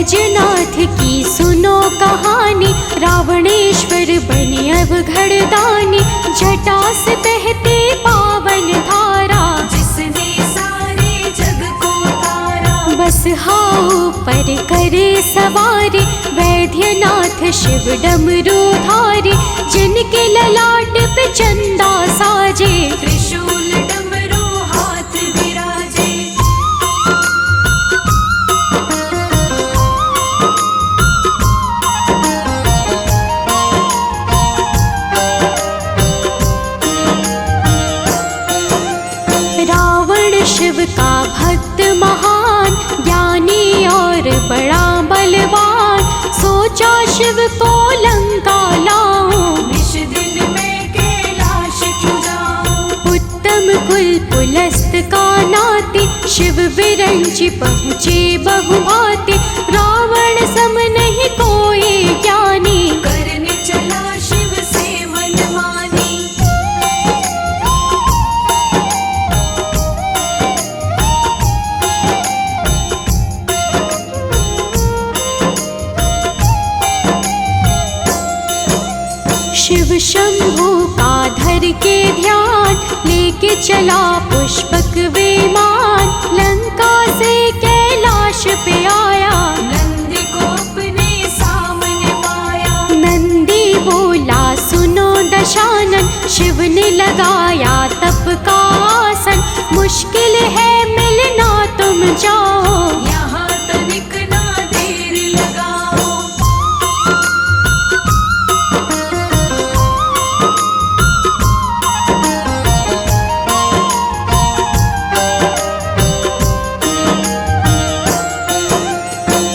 बैजनाथ की सुनो कहानी, रावणेश्वर बने अब घड़दानी। जटा से बहते पावन धारा, जिसने सारे जग को तारा। बस हाउ पर करे सवारी, वैद्यनाथ शिव डमरू धारी। जिनके ललाट पे चंदा साजे, त्रिशूल डमरू हाथ विराजे। रावण शिव का भक्त महान, ज्ञानी और बड़ा बलवान। सोचा शिव को लंका लाऊं, निश दिन में कैलाश क्यों जाऊं। उत्तम कुल पुलस्त का नाती, शिव विरंची पहुँचे बहुभांति। रावण सम नहीं कोई ज्ञानी, करने चला शिव से मनमानी। शिव शंभु का धर के ध्यान, लेके चला पुष्पक विमान। लंका से कैलाश पे आया, नंदी को अपने सामने पाया। नंदी बोला सुनो दशानन, शिव ने लगाया तप का आसन। मुश्किल है मिलना तुम जाओ, यहाँ तनिक ना देर लगाओ।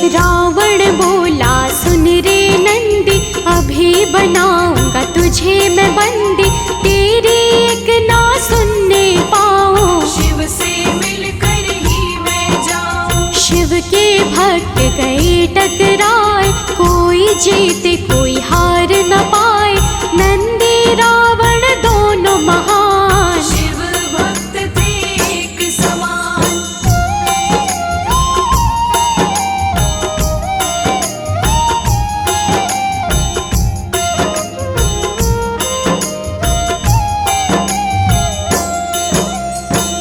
रावण बोला सुन रे नंदी, अभी बनाऊंगा तुझे मैं बंदी। तेरी एक ना सुनने पाऊं, शिव से मिलकर ही मैं जाऊं। शिव के भक्त गए टकराए, कोई जीते कोई हार न पाए। नंदी रावण दोनों महान, शिव भक्त थे एक समान।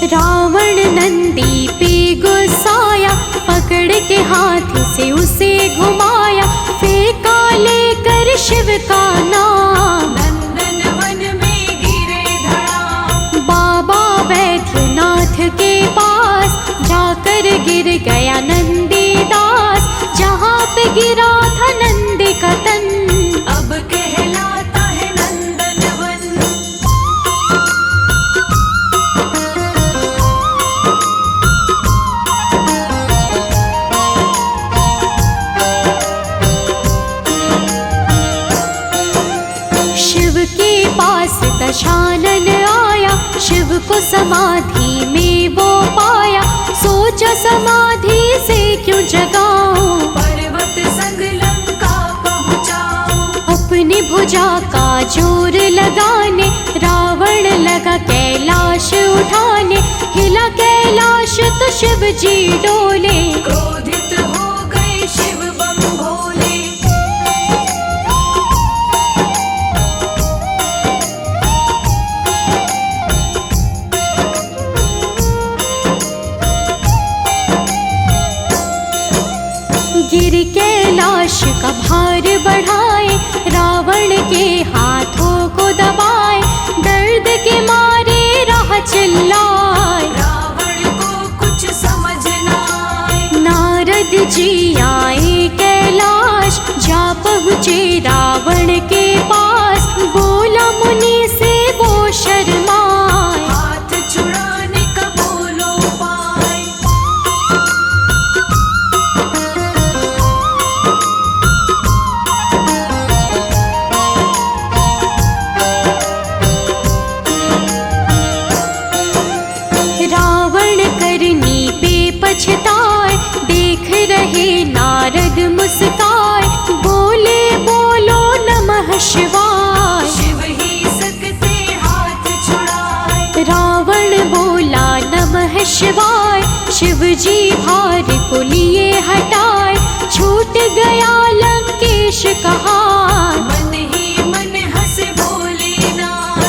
रावण नंदी पे गुस्साया, पकड़ के हाथ से उसे घुमाया। फेंका लेकर शिव का नाम, नंदन वन में गिरे धड़ाम। बाबा वैद्यनाथ के पास जाकर गिर गया नंदी दास। जहाँ पे गिरा था नंदी का तन, अब कहलाता है नंदन वन। शिव के पास दशानन आया, शिव को समाधि में वो पाया। सोचा समाधि से क्यों जगाऊं, पर्वत संग लंका पहुँचाऊं। अपनी भुजा का जोर लगाने। रावण लगा कैलाश उठाने, हिला कैलाश तो शिव जी डोले। क्रोधित हो गए शिव बम भोले। गिर कैलाश का भार बढ़ाए, रावण के हाथों को दबाए। दर्द के मारे राह चिल्लाए, रावण को कुछ समझ ना आए। नारद जी आए कैलाश, जा पहुँचे रावण के पास। बोला मुनि से वो शर्माए, हाथ छुड़ाने का बोलो पाए। रावण करनी पे पछताए, देख रहे नारद मुस्काए। बोले बोलो नमः शिवाय, शिव ही सकते हाथ छुड़ाए। रावण बोला नमः शिवाय। शिव जी भार को लिए हटाए, छूट कहान। मन ही मन हंसे भोलेनाथ।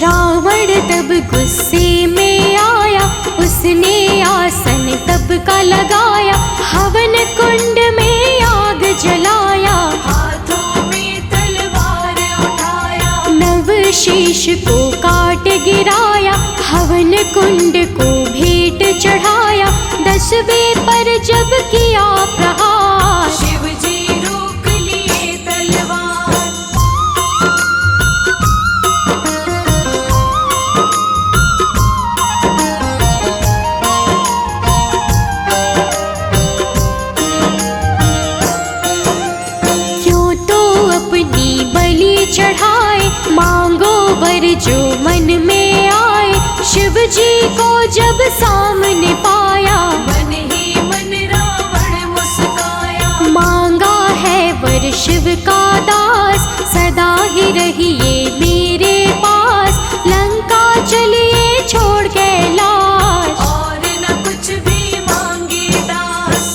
रावण तब गुस्से में आया, उसने आसन तब का लगाया, हवन कुंड में आग जलाया, हाथों में तलवार उठाया, नव शीश को काट गिराया, हवन कुंड को भेंट चढ़ाया, 10वें पर जब किया प्रहार, शिव जी रोक लिए तलवार। क्यों तो अपनी बलि चढ़ाए, मांगो वर जो मन में आए, शिव जी को जब सामने पाया, मन ही मन रावण मुस्काया, मांगा है वर शिव का दास, सदा ही रहिए मेरे पास, लंका चलिए छोड़ कैलाश। और न कुछ भी मांगे दास।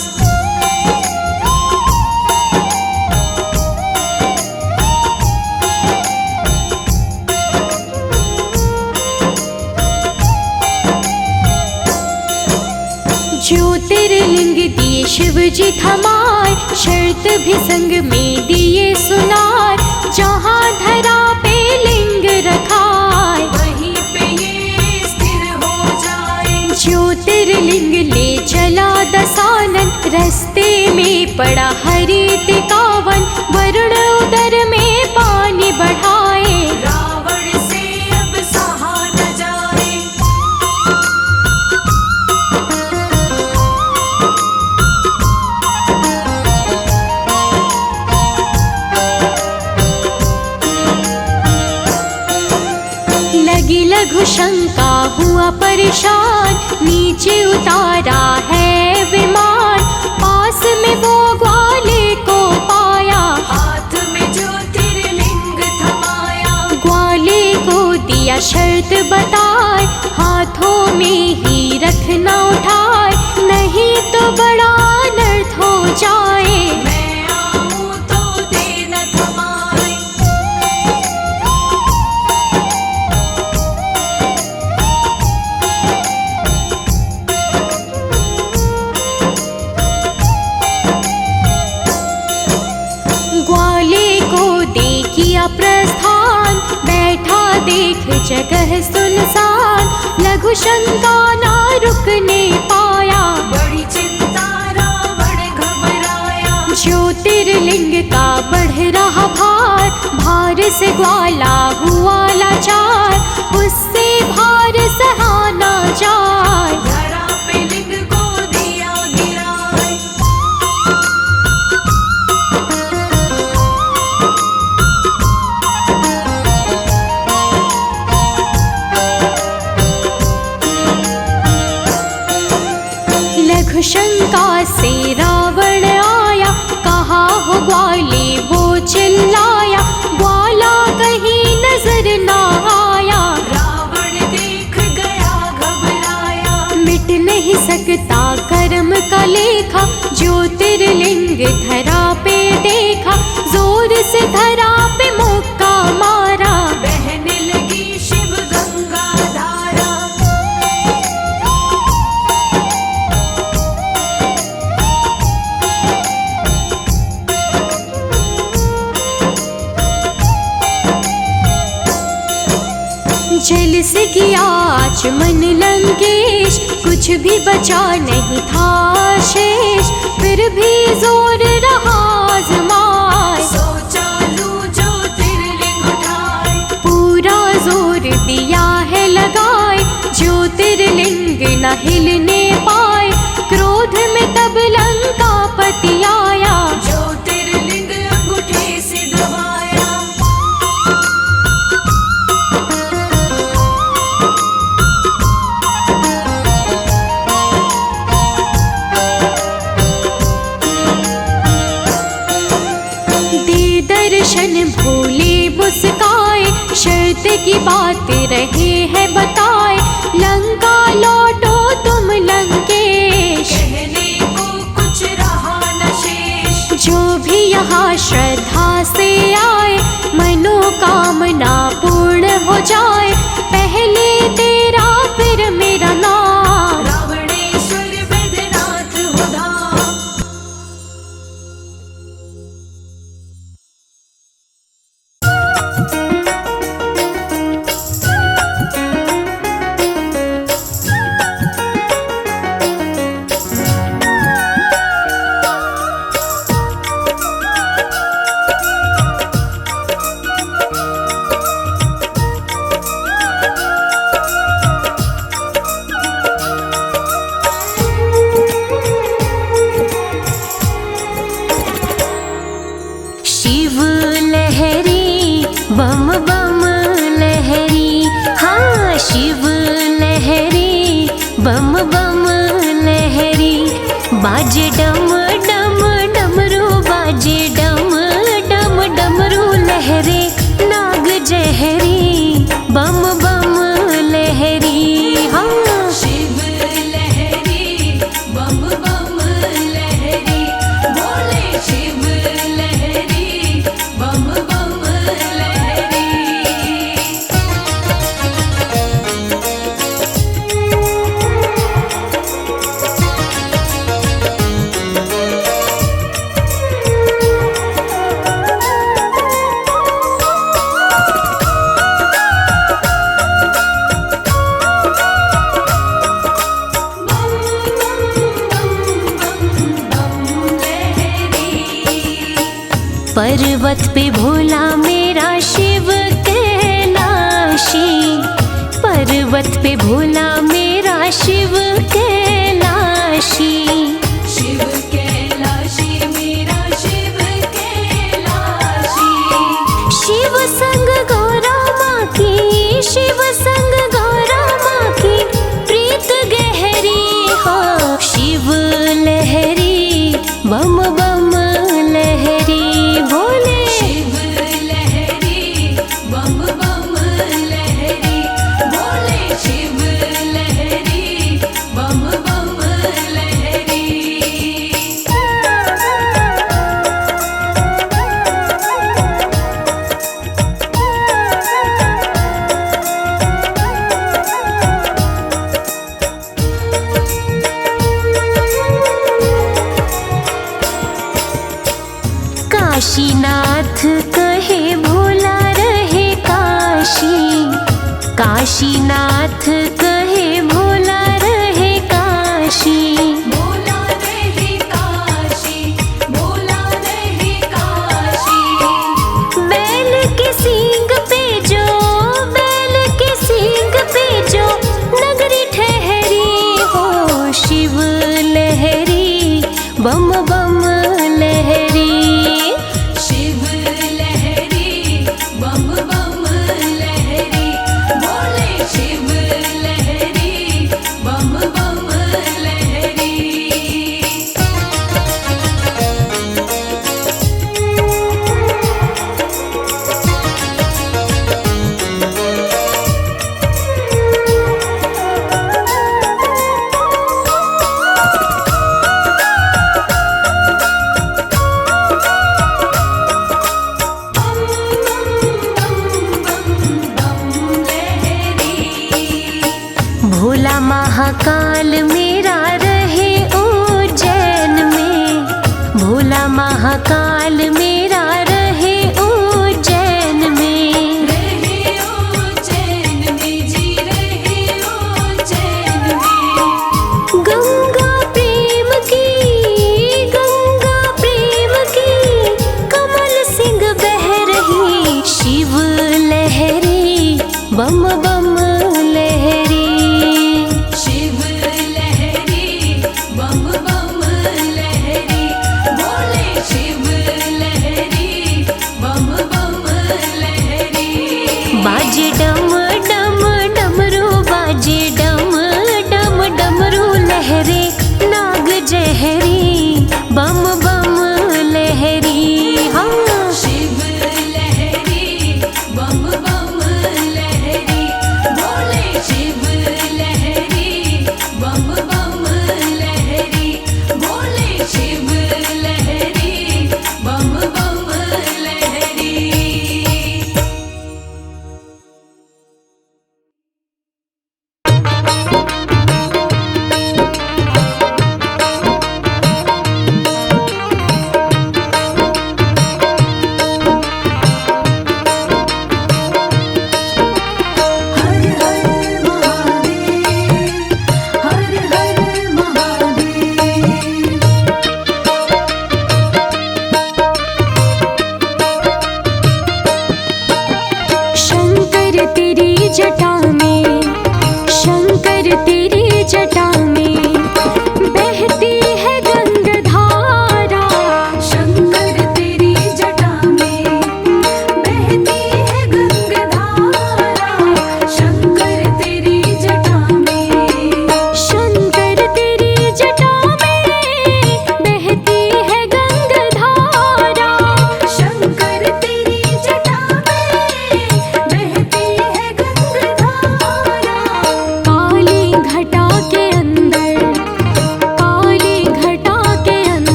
ज्योतिर्लिंग दिए शिव जी थमाए, शर्त भी संग में दिए सुनाए, जहाँ धरा पे लिंग रखाए, वहीं पे ये स्थिर हो जाए। ज्योतिर्लिंग ले चला दसानन, रस्ते में पड़ा हरित कावन, वरुण उदर में पानी बढ़ाए, रावण से अब सहा न जाए। लगी लघु शंका हुआ परेशान, नीचे उतारा है विमान, पास में वो ग्वाले को पाया, हाथ में ज्योतिर्लिंग थमाया, ग्वाले को दिया शर्त बताए, हाथों में ही रखना उठाए, नहीं तो बड़ा अनर्थ हो जाए। मैं आऊं तो दे न थमाए। ग्वाले को दे किया प्रस्थान, बैठा देख जगह सुनसान, लघु शंका ना रुकने पाया, बड़ी चिंता रावण घबराया, ज्योतिर्लिंग का बढ़ रहा भार, भार से ग्वाला हुआ लाचार, उससे भार सहा ना जाए। धरा पे लिंग को दिया गिराए। लघु शंका से रावण आया, कहा हो ग्वाले वो चिल्लाया, ग्वाला कहीं नजर ना आया, रावण देख गया घबराया, मिट नहीं सकता कर्म का लेखा, ज्योतिर्लिंग धरा पे देखा, जोर से धरा पे मुक्का मारा, बहने लगी शिव गंगा धारा। जल से किया आचमन लंकेश, कुछ भी बचा नहीं था शेष, फिर भी जोर रहा आजमाए, सोचा लूं ज्योतिर्लिंग उठाए, पूरा जोर दिया है लगाए, ज्योतिर्लिंग न हिलने पाए, क्रोध में तब लंकापति आया, ज्योतिर्लिंग अंगूठे से दबाया, दर्शन भोले मुस्काए, शर्त की बात रहे है बताए, लंका लौटो तुम लंकेश, कहने को कुछ रहा न शेष। जो भी यहाँ श्रद्धा से आए, मनोकामना पूर्ण हो जाए, पहले तेरा फिर मेरा नाम, रावणेश्वर वैद्यनाथ हो धाम। शिव लहरी बम बम लहरी, हाँ शिव लहरी बम बम लहरी, बाजे डम डम डमरू, बाजे डम डम डमरू लहरे, नाग जहरी बम बम लहरी, हाँ शिव लहरी बम बम लहरी, बोले शिव लहरी बम बम लहरी। पर्वत पे भोला मेरा शिव कैलाशी, पर्वत पे भोला मेरा शिव कैलाशी, शिव कैलाशी मेरा शिव कैलाशी, शिव संग गौरा माँ की, शिव संग गौरा माँ की प्रीत गहरी हो, शिव लहरी बम बम लहरी, भोले शिव लहरी बम बम लहरी, बोले शिव लहरी बम बम लहरी। काशीनाथ कहे भोला रहे काशी, काशीनाथ कहे भोला रहे काशी, बोला रहे काशी, बोला रहे काशी, बैल के सींग पे जो, बैल के सींग पे जो नगरी ठहरी हो, शिव लहरी बम बम लहरी, शिव लहरी बम बम लहरी, बोले शिव लहरी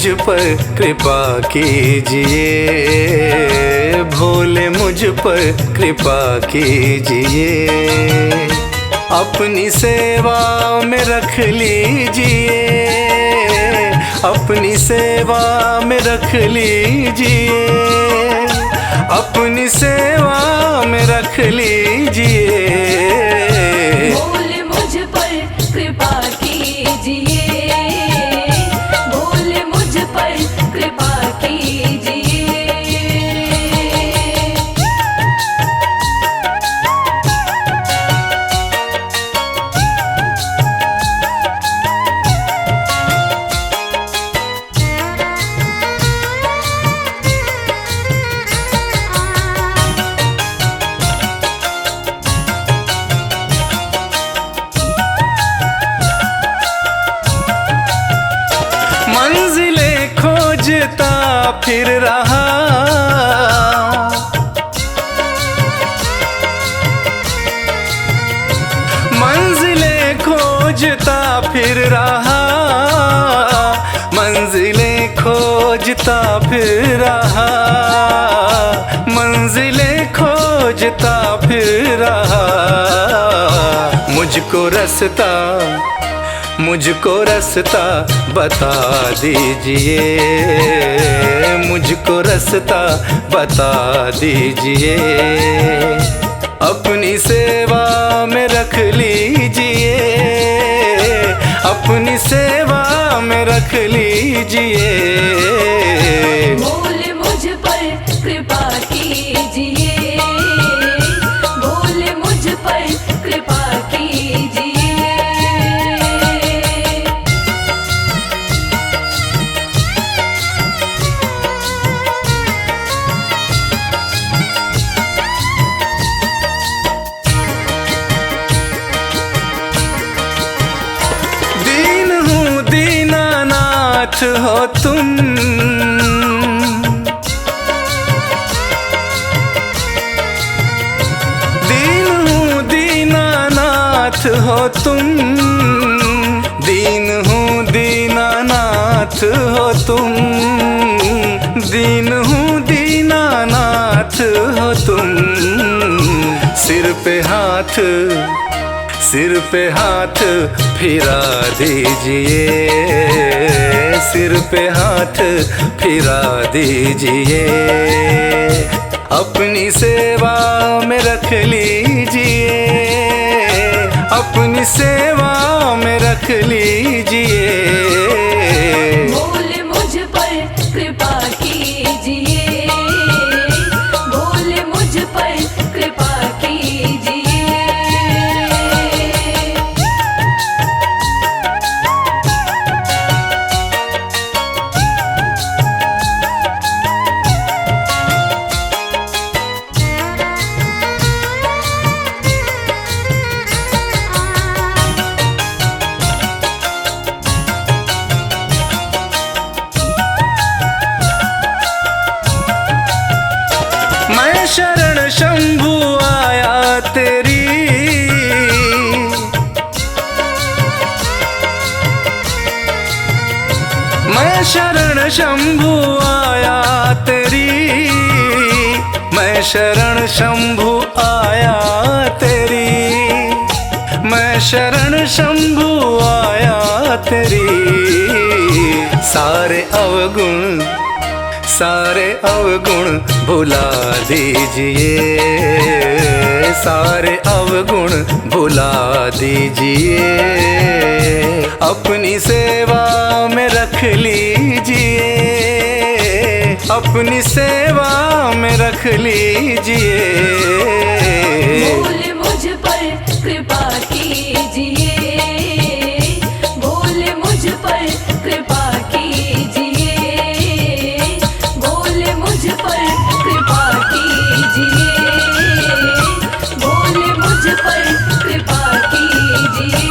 मुझ पर कृपा कीजिए, भोले मुझ पर कृपा कीजिए। अपनी सेवा में रख लीजिए, अपनी सेवा में रख लीजिए, अपनी सेवा में रख लीजिए। भोले मुझ पर कृपा कीजिए, भोले मुझ पर कृपा कीजिए। मंजिलें खोजता फिर रहा, मंजिलें खोजता फिर रहा, मंजिलें खोजता फिर रहा, मंजिलें खोजता फिर रहा। मुझको रास्ता बता दीजिए, मुझको रास्ता बता दीजिए। अपनी सेवा में रख लीजिए, अपनी सेवा में रख लीजिए। भोले मुझ पर कृपा कीजिए, भोले मुझ पर कृपा कीजिए। दीन हूँ दीनानाथ हो तुम, दीन हूँ दीनानाथ हो तुम, दीन हूँ दीनानाथ हो तुम, दीन हूँ दीनानाथ हो तुम। सिर पे हाथ फिरा दीजिए, सिर पे हाथ फिरा दीजिए। अपनी सेवा में रख लीजिए, अपनी सेवा में रख लीजिए। भोले मुझ पर कृपा कीजिए, भोले मुझ पर कृपा कीजिए। मैं शरण शंभु आया तेरी, मैं शरण शंभु आया तेरी, मैं शरण शंभु आया तेरी, मैं शरण शंभु आया तेरी। सारे अवगुण भुला दीजिए, सारे अवगुण भुला दीजिए। अपनी सेवा में रख लीजिए, अपनी सेवा में रख लीजिए। भोले मुझ पर कृपा कीजिए, भोले मुझ पर कृपा कीजिए, भोले मुझ पर कृपा कीजिए, भोले मुझ पर कृपा कीजिए।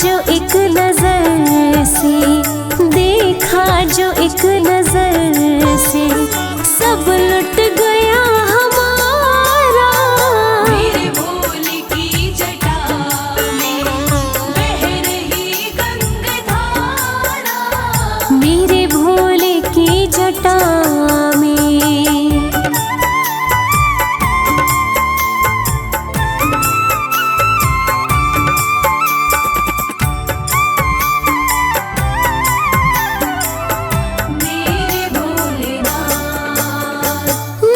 जो एक नजर से, देखा जो एक नजर से, सब लुट गया हमारा। मेरे भोले की जटा में बह रही गंगाधारा। मेरे भोले की जटा में। मेरे भोलेनाथ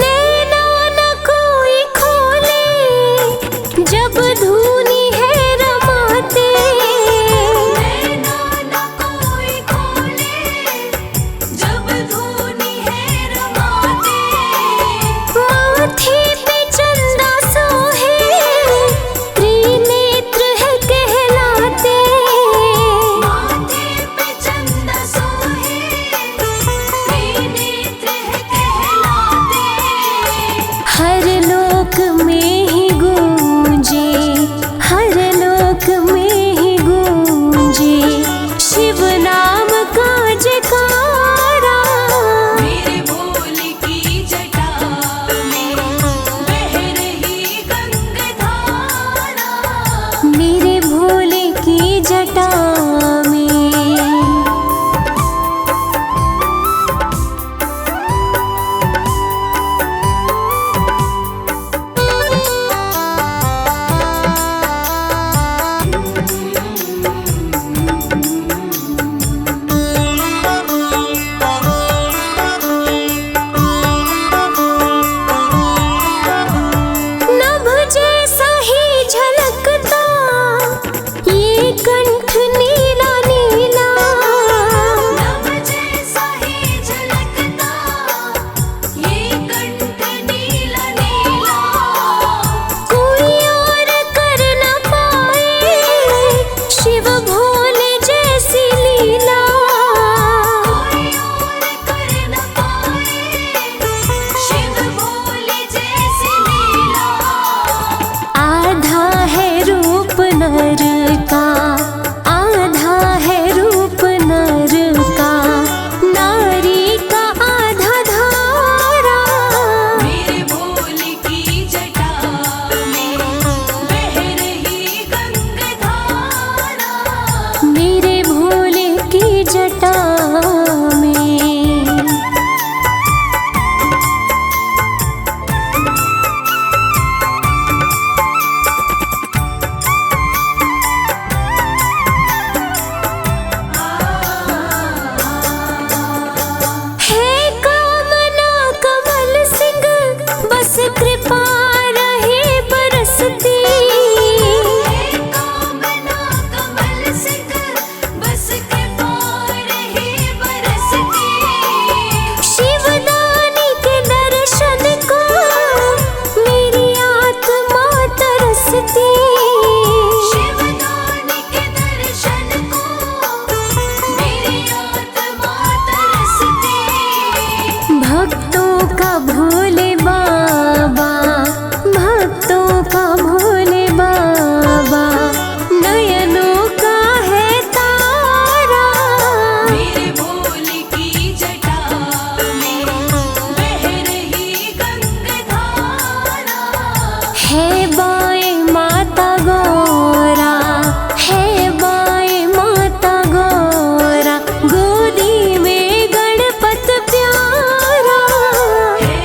नैना न कोई खोले जब धूनी है रमाते। नैना न कोई खोले जब धूनी है रमाते। माथे पे चंदा सोहे त्रिनेत्र है कहलाते। माथे पे चंदा सोहे त्रिनेत्र है कहलाते। हर लोक में ही गूंजे, हर लोक में ही गूंजे शिव नाम का जयकारा। मेरे भोले की जटा में बह रही गंगाधारा। मेरे भोले की जटा में। नभ जैसा ही झलकता ये कंठ नीला नीला। नभ जैसा ही झलकता ये कंठ नीला नीला। कोई और कर न पाए शिव भोले जैसी लीला। कोई और कर न पाए शिव भोले जैसी लीला। आधा है रूप नर का, आधा है रूप नर का, नारी का आधा धारा। मेरे भोले की जटा में बह रही गंगाधारा। मेरे भोले की जटा में। है कामना कमल सिंह बस कृपा रहे बरसती। हे कामना कमल सिंह बस कृपा रहे बरसती। शिवदानी के दर्शन को मेरी आत्मा तरसती। शिवदानी के दर्शन को मेरी आत्मा तरसती। भक्तों का भोले बाबा, भक्तों का भोले बाबा, नयनों का है तारा। मेरे भोले की जटा में बह रही गंगाधारा। है बाएं माता गौरा, है बाएं माता गौरा, गोदी में गणपत प्यारा। हे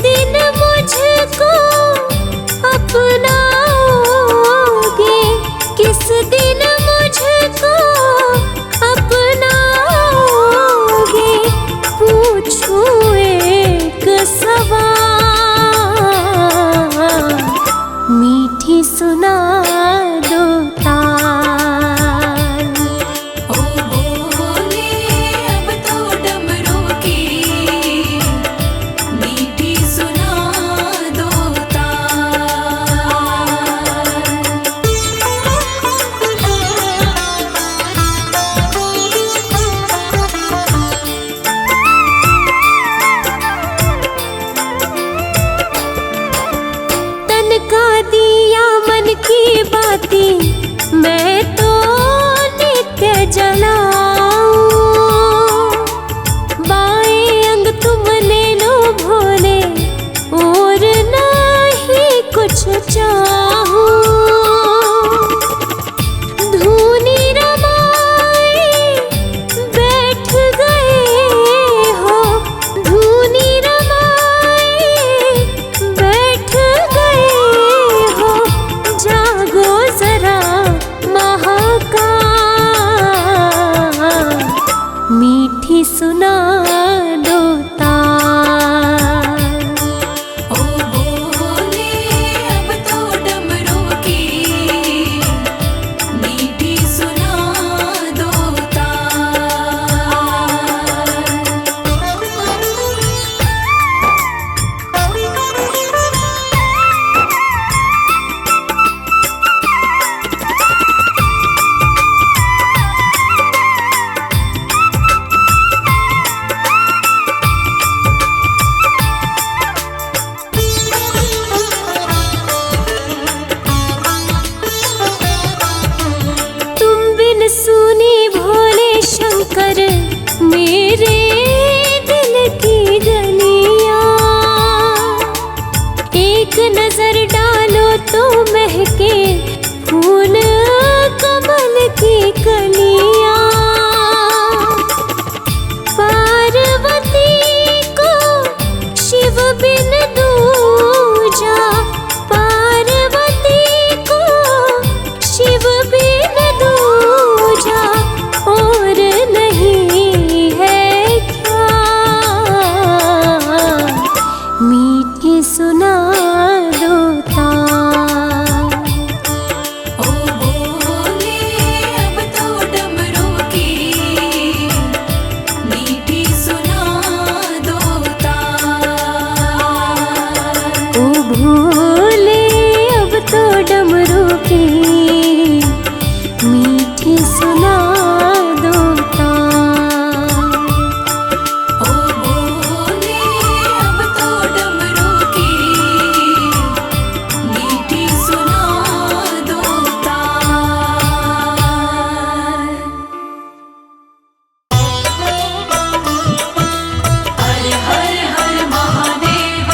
दिन मुझको अपनाओगे, किस दिन मुझको अपनाओगे, पूछूं एक सवाल, मीठी सुना दो ताल। ओ बोले अब तो डमरू की मीठी सुना दो तन का दिया मन की बातें मैं तो नित्य जलाऊं, बाएं अंग तुम ले लो भोले और नहीं कुछ चाहूं, धूनी रमाए बैठ गए हो, धूनी रमाए बैठ गए हो, जागो जरा महाकाल, मीठी सुना दो ताल। ओ बोले अब तो डमरू की मीठी सुना दो तुम बिन सुनी भोले शंकर मेरे दिल की गलियां, एक नजर डालो तो महके फूल कमल की कलियां, पार्वती को शिव बिन दूजा, पार्वती को शिव बिन दूजा और नहीं है क्या, मीठी सुना दो ताल। ओ बोले अब तो डमरू की मीठी सुना दो ओ भोले अब तो डमरू की मीठी सुना दो ताल। ओ बोले अब तो डमरू की मीठी सुना दो हर हर हर महादेव।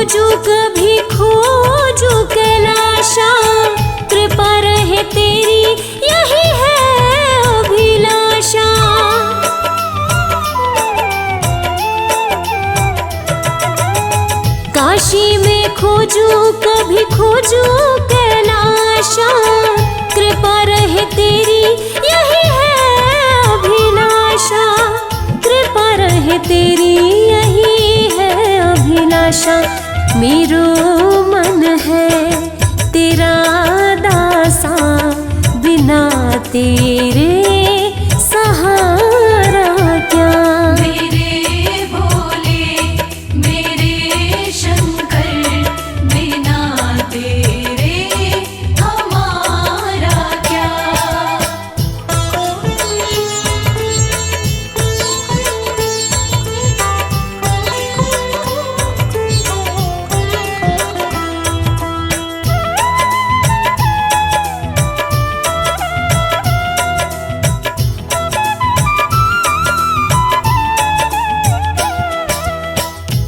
खोजू कभी खोजू कैलाशा, कृपा रहे तेरी यही है अभिलाषा। काशी में खोजू कभी खोजू कैलाशा, कृपा रहे तेरी यही है अभिलाषा। कृपा रहे तेरी यही है अभिलाषा। मेरो मन है तेरा दासा, बिना तेरे सहारा क्या। मेरे भोले मेरे शंकर, बिना तेरे हमारा क्या।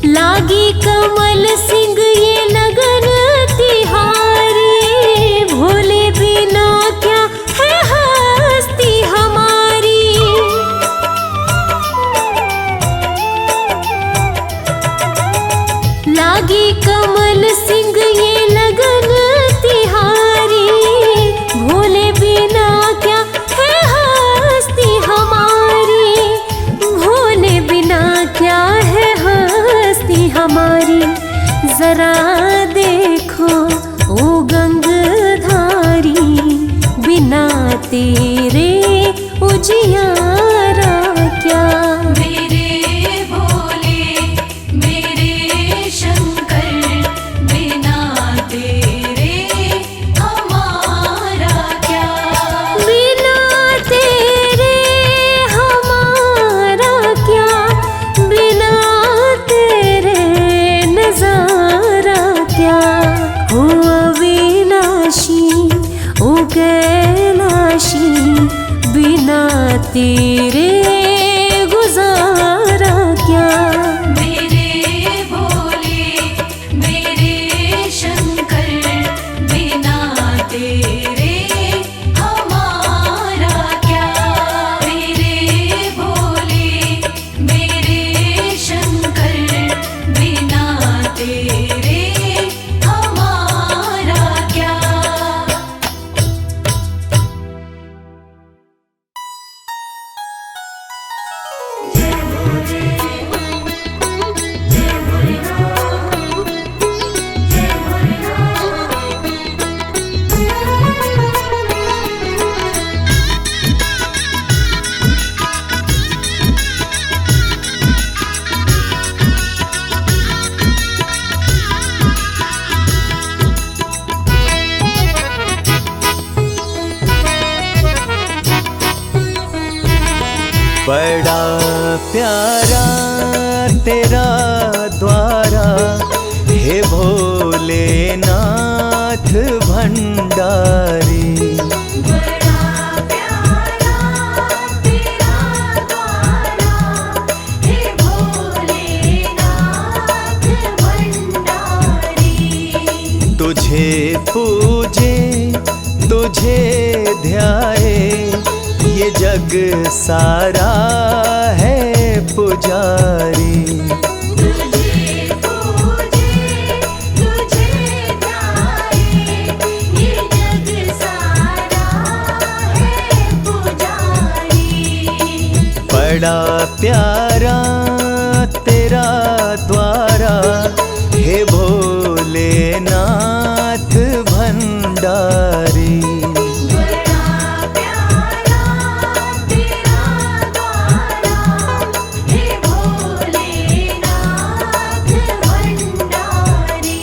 लागी कमल सिंह ये लगन तिहारी, भोले बिना क्या है हस्ती हमारी। लागी कमल सिंह ये लगन तिहारी, भोले बिना क्या है हस्ती हमारी। भोले बिना क्या है हस्ती हमारी। जरा देखो ओ गंगधारी, बिना तेरे उजियारा क्या। मेरे भोले मेरे शंकर, बिना तेरे हमारा क्या। बिना तेरे हमारा क्या, बिना तेरे नजारा क्या। हो अविनाशी ओ कैलाशी, बिना तेरे गुजारा क्या। मेरे भोले मेरे शंकर, बिना तेरे हमारा क्या। मेरे भोले मेरे शंकर, बिना तेरे हमारा क्या। बड़ा प्यारा तेरा द्वारा, हे भोलेनाथ भंडारी। बड़ा प्यारा तेरा द्वारा, हे भोलेनाथ भंडारी। तुझे पूजे तुझे ध्याए, ये जग सारा है पुजारी। तुझे पूजे तुझे ध्याए, ये जग सारा है पुजारी। बड़ा प्यारा तेरा द्वारा, हे भोलेनाथ भंडारी। बड़ा प्यारा तेरा द्वारा, हे भोलेनाथ भंडारी।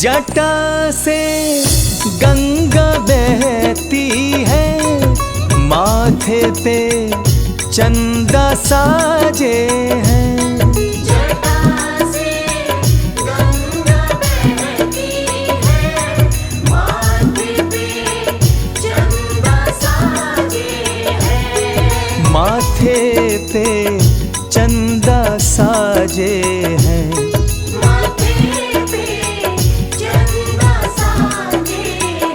जटा से गंगा बहती है, माथे पे चंदा साजे हैं। जटा से गंगा बहती है, माथे पे चंदा साजे हैं। माथे पे चंदा साजे हैं। माथे पे चंदा साजे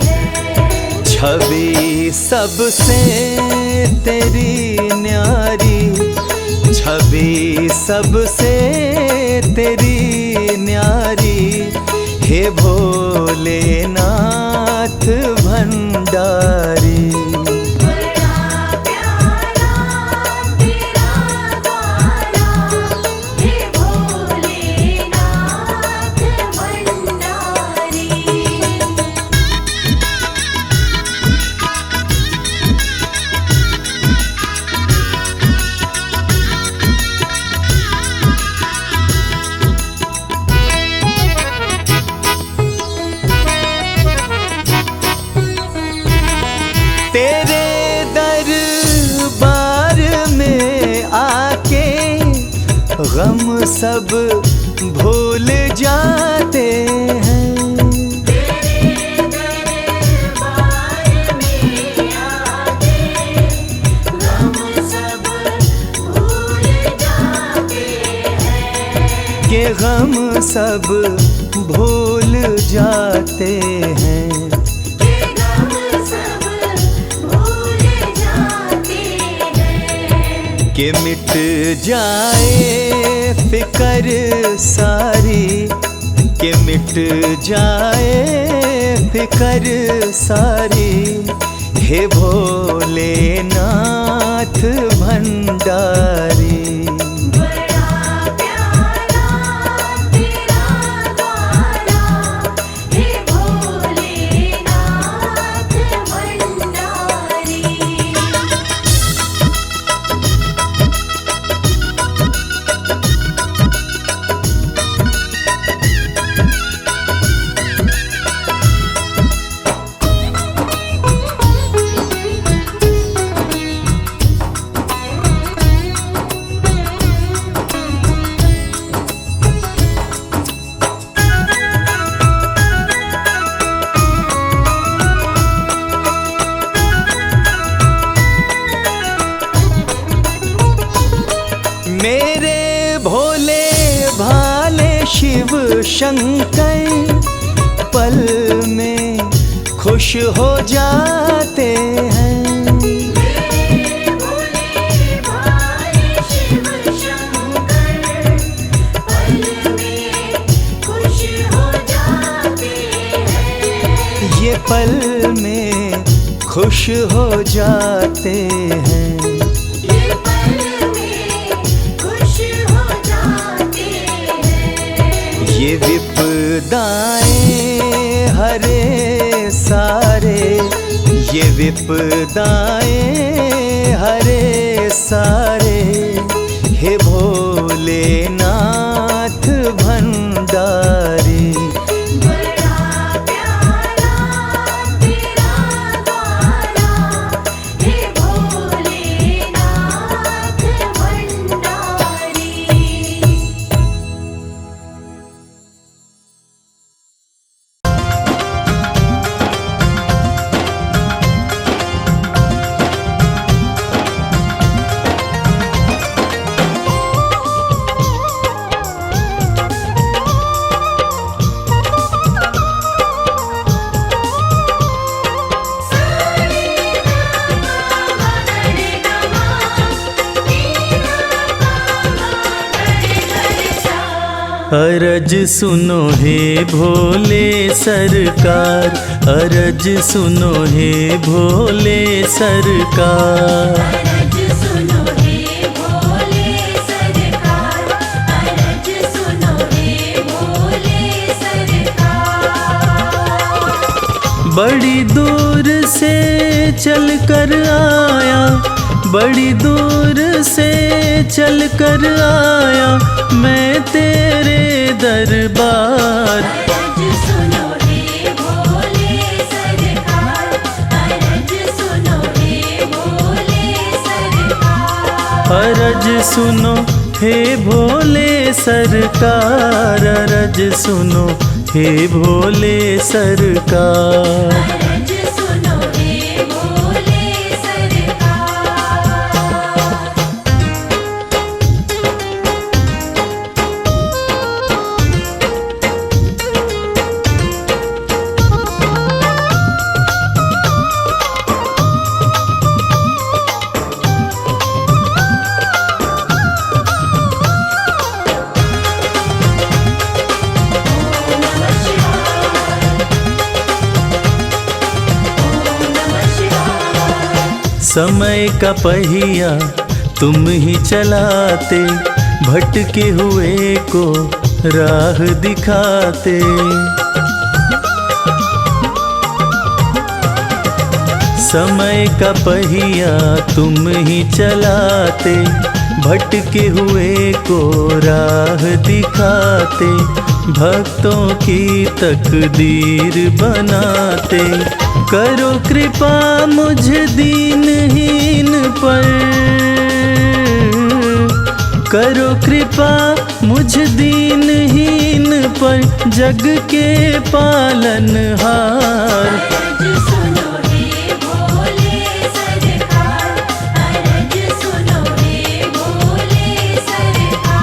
हैं। छवि सबसे तेरी न्यारी, छवि सबसे तेरी न्यारी, हे भोलेनाथ भंडारी। तेरे दरबार में आके गम सब भूल जाते हैं। तेरे दरबार में आके गम सब भूल जाते हैं। के गम सब भूल जाते हैं। कि मिट जाए फिकर सारी, कि मिट जाए फिकर सारी, हे भोलेनाथ भंडारी। मेरे भोले भाले शिव शंकर पल में खुश हो जाते हैं। मेरे भोले भाले शिव शंकर पल में खुश हो जाते हैं। ये पल में खुश हो जाते हैं। ये विपदाएं हरे सारे, ये विपदाएं हरे सारे, हे भोलेनाथ भंडारी। अरज सुनो हे भोले सरकार, अरज सुनो हे भोले सरकार। अरज सुनो हे भोले सरकार, अरज सुनो हे भोले सरकार। बड़ी दूर से चल कर आया, बड़ी दूर से चल कर आया मैं तेरे दरबार। अरज सुनो अरज सुनो हे भोले सरकार, अरज सुनो हे भोले सरकार। अरज सुनो हे भोले सरकार। समय का पहिया तुम ही चलाते, भटके हुए को राह दिखाते। समय का पहिया तुम ही चलाते, भटके हुए को राह दिखाते। भक्तों की तकदीर बनाते, करो कृपा मुझ दीनहीन पर, करो कृपा मुझ दीनहीन पर, जग के पालनहार। अरज सुनो हे भोले सरकार। अरज सुनो हे भोले सरकार।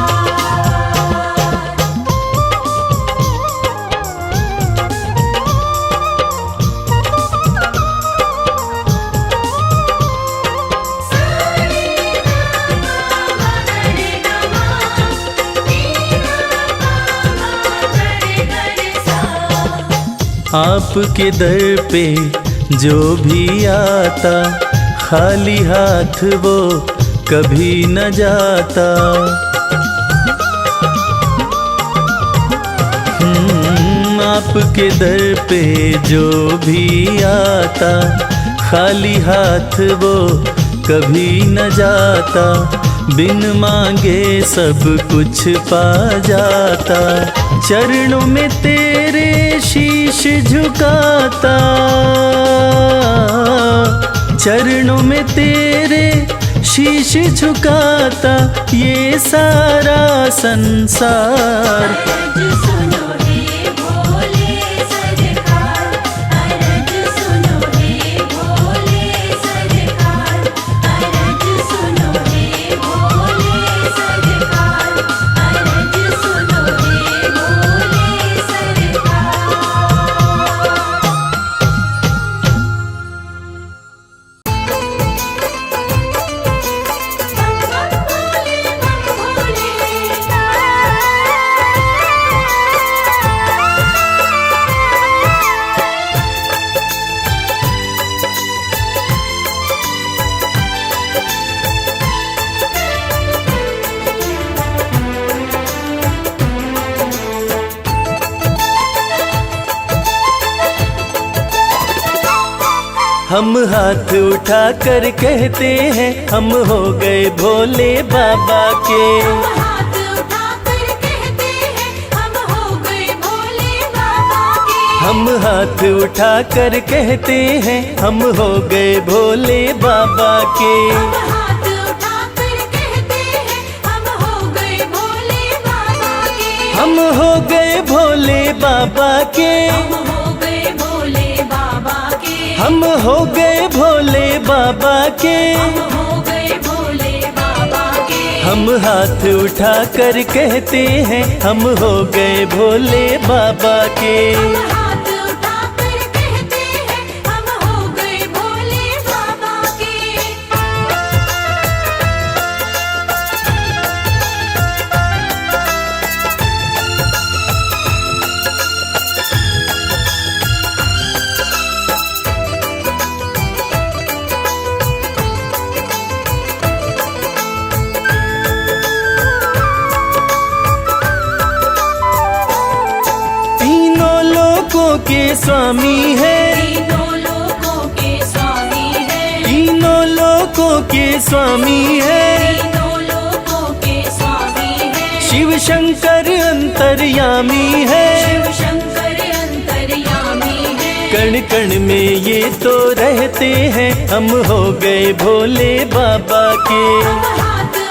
आपके दर पे जो भी आता, खाली हाथ वो कभी न जाता। आपके दर पे जो भी आता, खाली हाथ वो कभी न जाता। बिन मांगे सब कुछ पा जाता, चरणों में तेरे शीश झुकाता। चरणों में तेरे शीश झुकाता, ये सारा संसार। अरज सुनो हे भोले सरकार। अरज सुनो हे भोले सरकार। अरज सुनो हे भोले सरकार। अरज सुनो हे भोले सरकार। हम हाथ उठा कर कहते हैं, हम हो गए भोले बाबा के। हम हाथ उठाकर कहते हैं, हम हो गए भोले बाबा के। हम हाथ उठा कर कहते हैं, हम हो गए भोले बाबा के। हम हाथ उठाकर कहते हैं, हम हो गए भोले बाबा के। हम हो गए भोले बाबा के। हम हो गए भोले बाबा के। हम हो गए भोले बाबा के। हम हो गए भोले बाबा के। हम हाथ उठा कर कहते हैं, हम हो गए भोले बाबा के। हम हाथ उठाकर कहते हैं, हम हो गए भोले बाबा के। के स्वामी है, तीनों लोकों के स्वामी है। तीनों लोकों के स्वामी है। तीनों लोकों के स्वामी है। शिव शंकर अंतर्यामी है। शिव शंकर अंतर्यामी है। कण कण में ये तो रहते हैं, हम हो गए भोले बाबा के। हम हाथ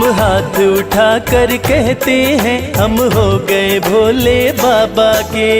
हम हाथ उठा कर कहते हैं हम हो गए भोले बाबा के।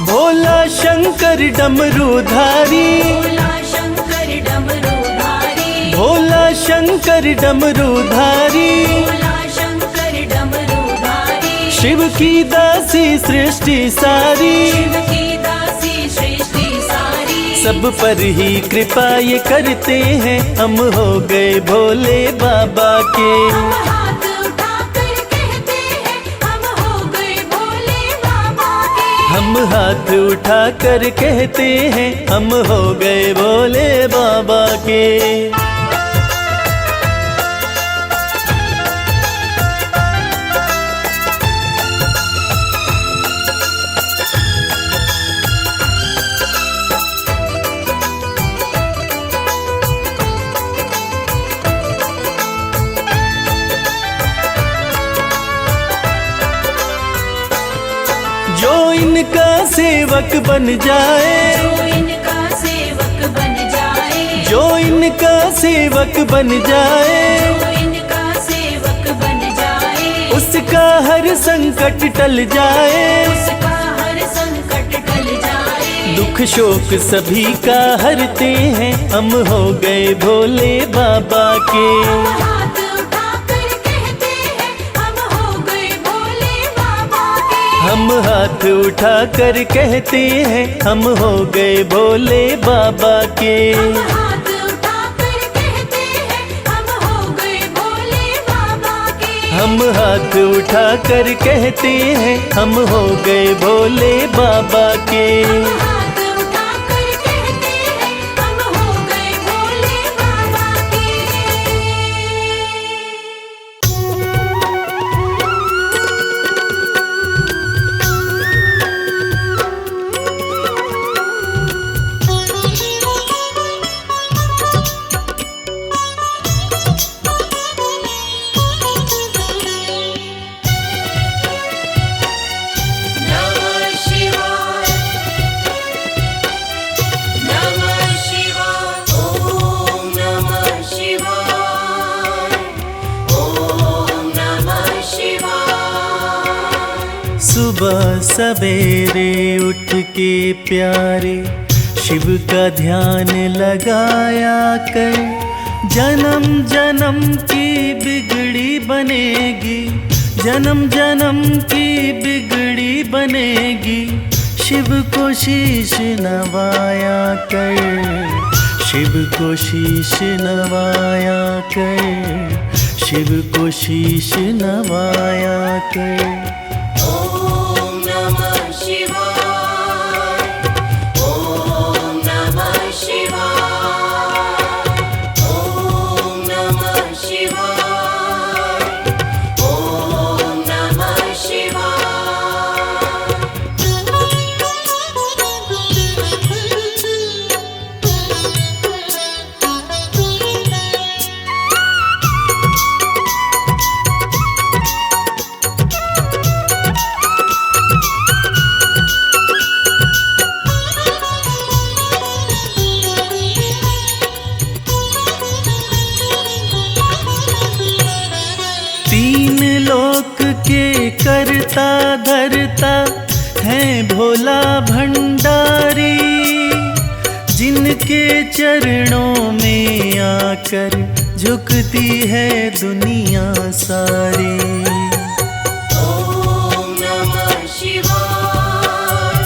भोला शंकर डमरूधारी, भोला शंकर डमरूधारी, भोला शंकर डमरूधारी, भोला शंकर डमरूधारी। शिव की दासी सृष्टि सारी, शिव की दासी सृष्टि सारी। सब पर ही कृपा ये करते हैं हम हो गए भोले बाबा के। हम हाथ उठाकर कहते हैं हम हो गए भोले बाबा के। हम हाथ उठा कर कहते हैं हम हो गए भोले बाबा के। जो इनका सेवक बन जाए, जो इनका सेवक बन जाए, जो इनका सेवक बन जाए, जो इनका सेवक बन जाए। उसका हर संकट टल जाए, उसका हर संकट टल जाए। दुख शोक सभी का हरते हैं हम हो गए भोले बाबा के। हम हाथ उठाकर कहते हैं हम हो गए भोले बाबा के। हम हाथ उठा कर कहते हैं हम हो गए भोले बाबा के। हम हाथ उठाकर कहते हैं हम हो गए भोले बाबा के। हम हाथ उठा कर कहते हैं हम हो गए भोले बाबा के। हम हाथ उठाकर कहते हैं हम हो गए भोले बाबा के। नमः शिवाय, नमः शिवाय, ओम नमः शिवाय, ओम नमः शिवाय। सुबह सवेरे उठ के प्यारे शिव का ध्यान लगाया कर। जन्म जन्म की बिगड़ी बनेगी, जन्म जन्म की बिगड़ी बनेगी। शिव को शीश नवाया कर, शिव को शीश नवाया कर, शिव को शीश नवाया कर। ओम नमः शिवाय, ओम नमः शिवाय, ओम नमः शिवाय, ओम नमः शिवाय। तीन लोक के करता धरता है भोला भंडारी। जिनके चरणों में आकर झुकती है दुनिया सारी। ओम नमः शिवाय,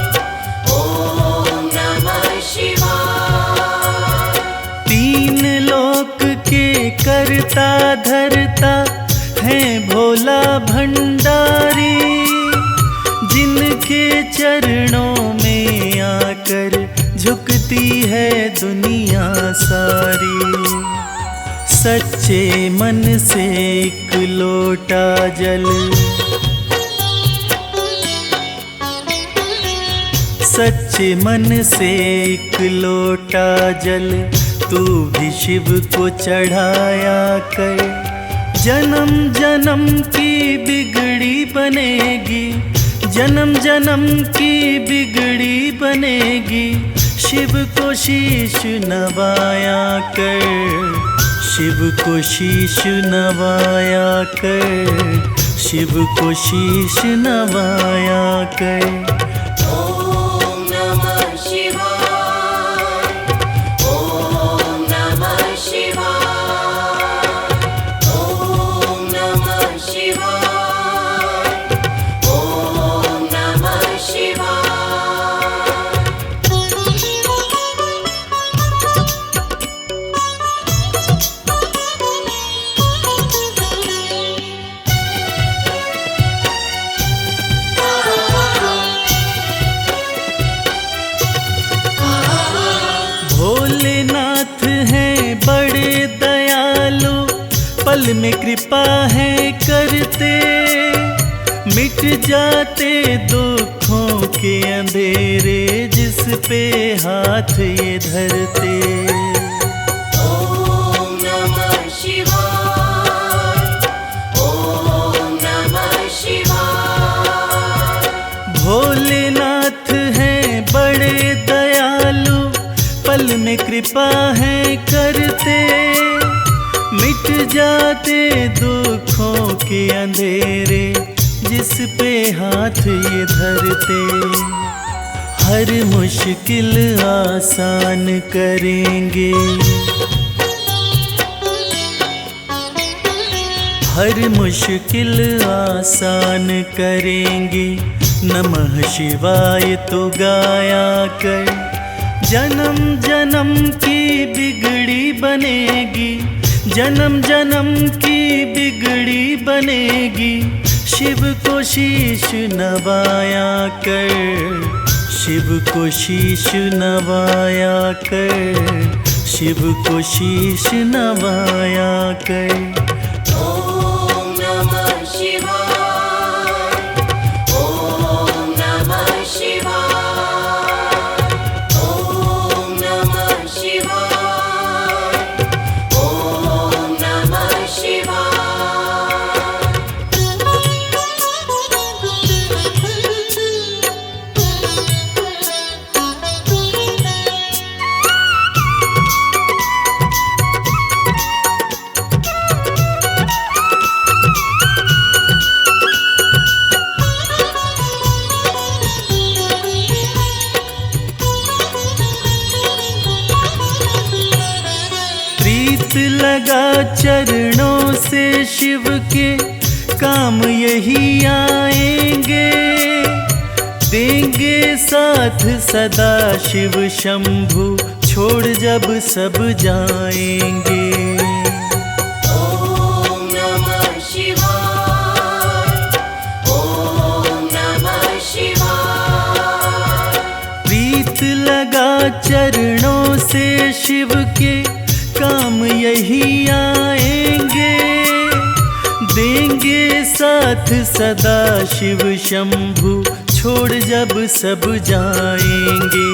ओम नमः शिवाय। तीन लोक के करता धरता है भोला भंडारी। जिनके चरणों में आकर झुकती है दुनिया सारी। सच्चे मन से एक लोटा जल, सच्चे मन से एक लोटा जल तू भी शिव को चढ़ाया कर। जन्म जन्म की बिगड़ी बनेगी, जन्म जन्म की बिगड़ी बनेगी। शिव को शीश नवाया कर, शिव को शीश नवाया कर, शिव को शीश नवाया कर। ओम नमः शिवाय, ओम नमः शिवाय, ओम नमः शिवाय, ओम नमः शिवाय। भोलेनाथ हैं बड़े दयालु, पल में कृपा है करते। मिट जाते दुखों के अंधेरे, जिस पे हाथ ये धरते। ओम नमः शिवाय, ओम नमः शिवाय। भोलेनाथ हैं बड़े दयालु, पल में कृपा है करते। मिट जाते दुखों के अंधेरे, जिस पे हाथ ये धरते। हर मुश्किल आसान करेंगे, हर मुश्किल आसान करेंगे। नमः शिवाय तो गाया कर। जन्म जन्म की बिगड़ी बनेगी, जन्म जन्म की बिगड़ी बनेगी। शिव को शीश नवाया कर, शिव को शीश नवाया कर, शिव को शीश नवाया कर। ओम नमः शिवाय, ओम नमः शिवाय, ओम नमः शिवाय, ओम नमः शिवाय। प्रीत लगा चरणों से शिव के, काम यही आएंगे। देंगे साथ सदा शिव शंभु, छोड़ जब सब जाएंगे। ओम नमः शिवाय, ओम नमः शिवाय। प्रीत लगा चरणों से शिव के, काम यही आएंगे। देंगे साथ सदा शिव शंभु, छोड़ जब सब जाएंगे।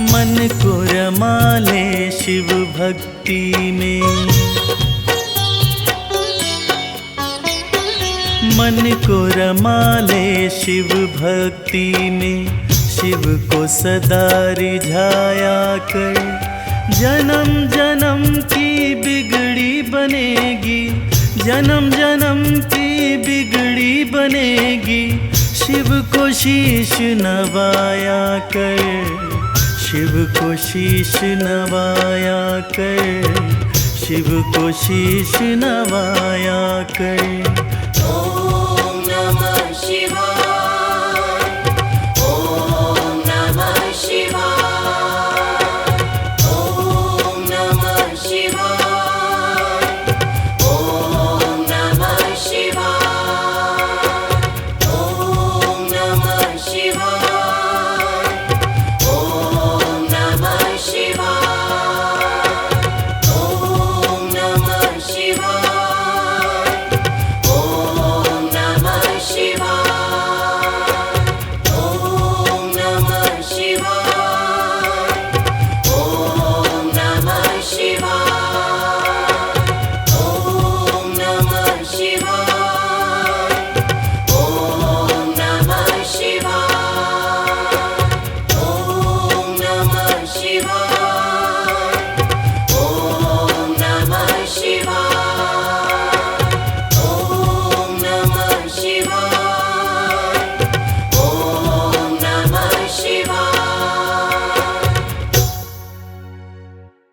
मन को रमा ले शिव भक्ति में, मन को रमा ले शिव भक्ति में। शिव को सदा रिझाया कर। जन्म जन्म की बिगड़ी बनेगी, जन्म जन्म की बिगड़ी बनेगी। शिव को शीश नवाया कर, शिव को शीश नवाया कर, शिव को शीश नवाया कर।